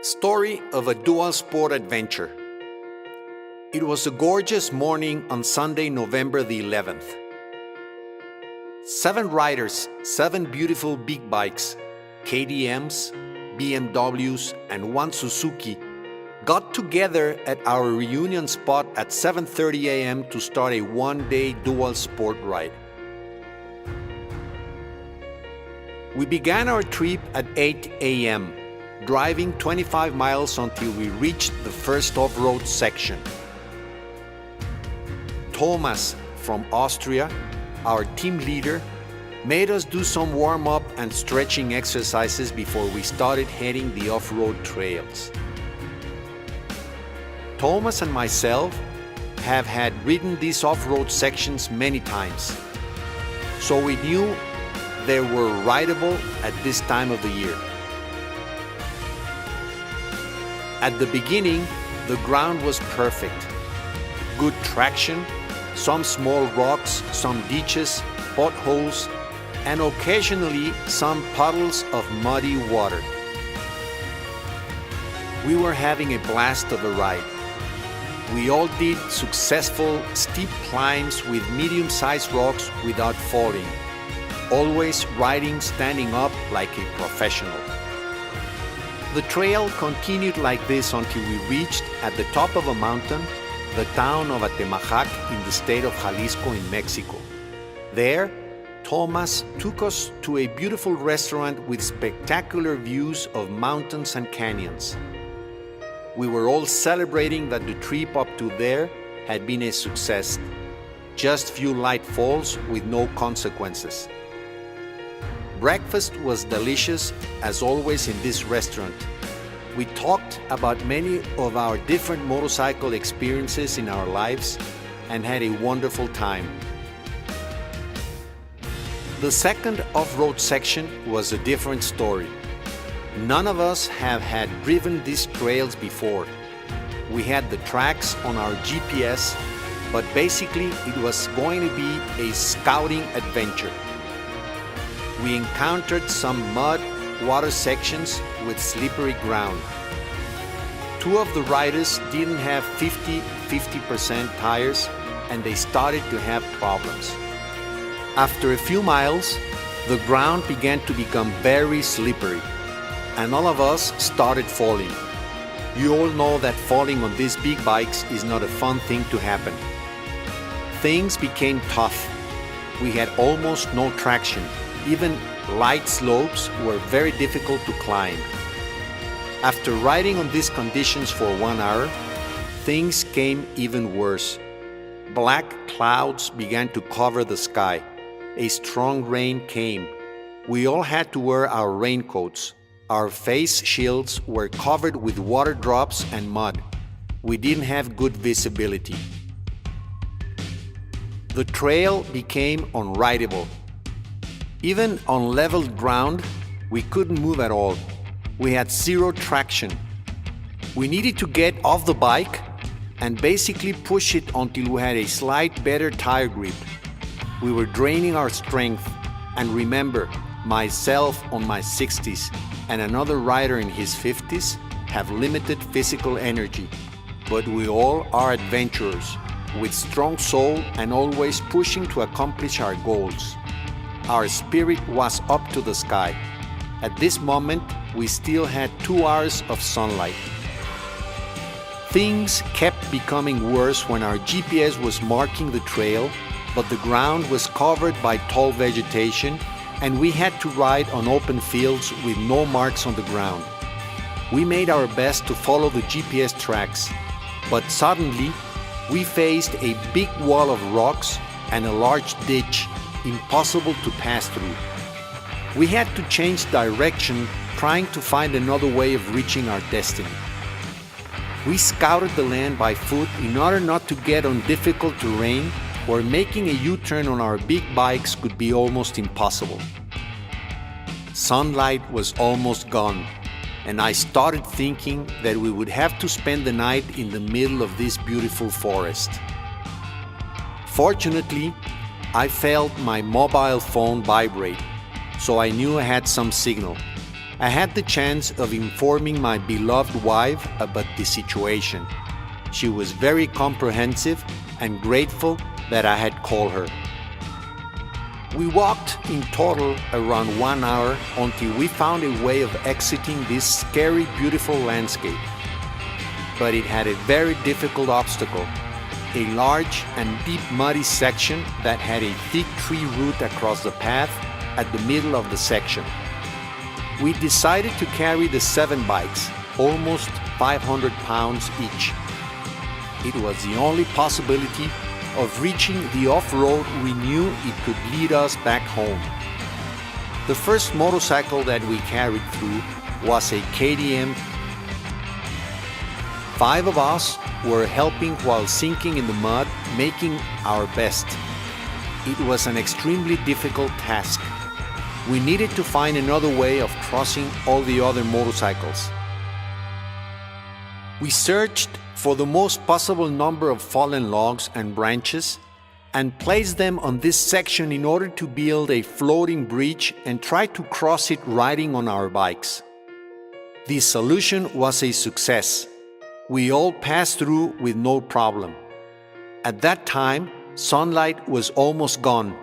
Story of a dual sport adventure. It was a gorgeous morning on Sunday, November the 11th. 7 riders, 7 beautiful big bikes, KTMs, BMWs, and 1 Suzuki, got together at our reunion spot at 7:30 a.m. to start a one-day dual sport ride. We began our trip at 8 a.m., driving 25 miles until we reached the first off-road section. Thomas from Austria, our team leader, made us do some warm-up and stretching exercises before we started heading the off-road trails. Thomas and myself have had ridden these off-road sections many times, so we knew they were rideable at this time of the year. At the beginning, the ground was perfect. Good traction, some small rocks, some ditches, potholes, and occasionally some puddles of muddy water. We were having a blast of a ride. We all did successful steep climbs with medium-sized rocks without falling, always riding standing up like a professional. The trail continued like this until we reached, at the top of a mountain, the town of Atemajac in the state of Jalisco in Mexico. There, Thomas took us to a beautiful restaurant with spectacular views of mountains and canyons. We were all celebrating that the trip up to there had been a success. Just few light falls with no consequences. Breakfast was delicious, as always in this restaurant. We talked about many of our different motorcycle experiences in our lives and had a wonderful time. The second off-road section was a different story. None of us have had driven these trails before. We had the tracks on our GPS, but basically it was going to be a scouting adventure. We encountered some mud, water sections with slippery ground. 2 of the riders didn't have 50% tires, and they started to have problems. After a few miles, the ground began to become very slippery, and all of us started falling. You all know that falling on these big bikes is not a fun thing to happen. Things became tough. We had almost no traction. Even light slopes were very difficult to climb. After riding on these conditions for 1 hour, things came even worse. Black clouds began to cover the sky. A strong rain came. We all had to wear our raincoats. Our face shields were covered with water drops and mud. We didn't have good visibility. The trail became unrideable. Even on leveled ground, we couldn't move at all. We had 0 traction. We needed to get off the bike and basically push it until we had a slight better tire grip. We were draining our strength, and remember, myself on my 60s and another rider in his 50s have limited physical energy, but we all are adventurers with strong soul and always pushing to accomplish our goals. Our spirit was up to the sky. At this moment, we still had 2 hours of sunlight. Things kept becoming worse when our GPS was marking the trail, but the ground was covered by tall vegetation, and we had to ride on open fields with no marks on the ground. We made our best to follow the GPS tracks, but suddenly we faced a big wall of rocks and a large ditch, impossible to pass through. We had to change direction, trying to find another way of reaching our destiny. We scouted the land by foot in order not to get on difficult terrain where making a U-turn on our big bikes could be almost impossible. Sunlight was almost gone, and I started thinking that we would have to spend the night in the middle of this beautiful forest. Fortunately, I felt my mobile phone vibrate, so I knew I had some signal. I had the chance of informing my beloved wife about the situation. She was very comprehensive and grateful that I had called her. We walked in total around 1 hour until we found a way of exiting this scary, beautiful landscape. But it had a very difficult obstacle, a large and deep muddy section that had a thick tree root across the path at the middle of the section. We decided to carry the 7 bikes, almost 500 pounds each. It was the only possibility of reaching the off-road we knew it could lead us back home. The first motorcycle that we carried through was a KTM. 5 of us were helping while sinking in the mud, making our best. It was an extremely difficult task. We needed to find another way of crossing all the other motorcycles. We searched for the most possible number of fallen logs and branches and placed them on this section in order to build a floating bridge and try to cross it riding on our bikes. This solution was a success. We all passed through with no problem. At that time, sunlight was almost gone.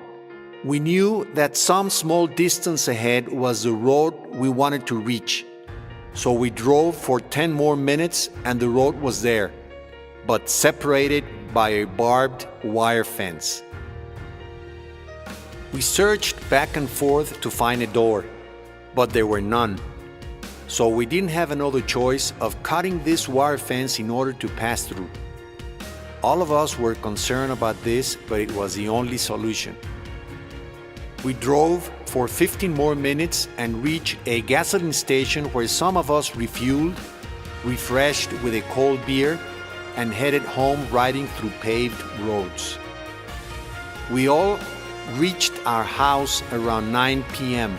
We knew that some small distance ahead was the road we wanted to reach. So we drove for 10 more minutes and the road was there, but separated by a barbed wire fence. We searched back and forth to find a door, but there were none. So we didn't have another choice of cutting this wire fence in order to pass through. All of us were concerned about this, but it was the only solution. We drove for 15 more minutes and reached a gasoline station where some of us refueled, refreshed with a cold beer, and headed home riding through paved roads. We all reached our house around 9 p.m.,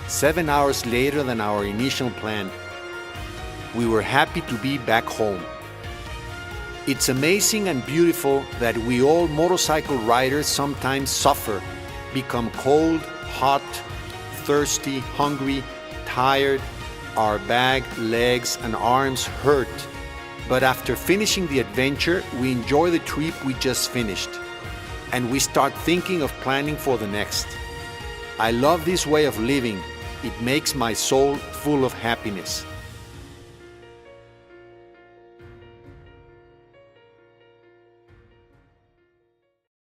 7 hours later than our initial plan. We were happy to be back home. It's amazing and beautiful that we all motorcycle riders sometimes suffer, become cold, hot, thirsty, hungry, tired, our back, legs, and arms hurt. But after finishing the adventure, we enjoy the trip we just finished, and we start thinking of planning for the next. I love this way of living. It makes my soul full of happiness.